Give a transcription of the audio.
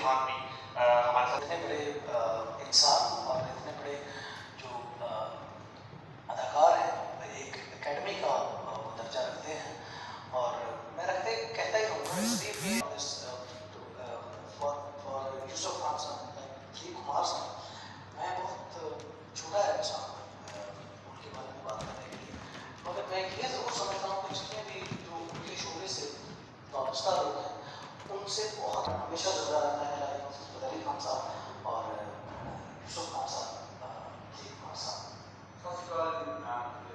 खान भी हमारे साथ इतने बड़े इंसान और इतने बड़े जो अदाकार हैं, एक एकेडमी का वो दर्जा रखते हैं। और मैं कहता ही रहूँगा इसलिए कि फॉर यूसुफ खान साहब, जी कुमार साहब, मैं बहुत छोटा इंसान उनके बारे में बात करने के लिए, मगर मैं ये ज़रूर समझता हूँ कि जितने भी जो उनके शोबे से वाबस्ता लोग हैं, उनसे बहुत हमेशा जुड़ा रहता है अली खान साहब और यूसुफ खान साहब, जी कुमार साहब। सत श्री अकाल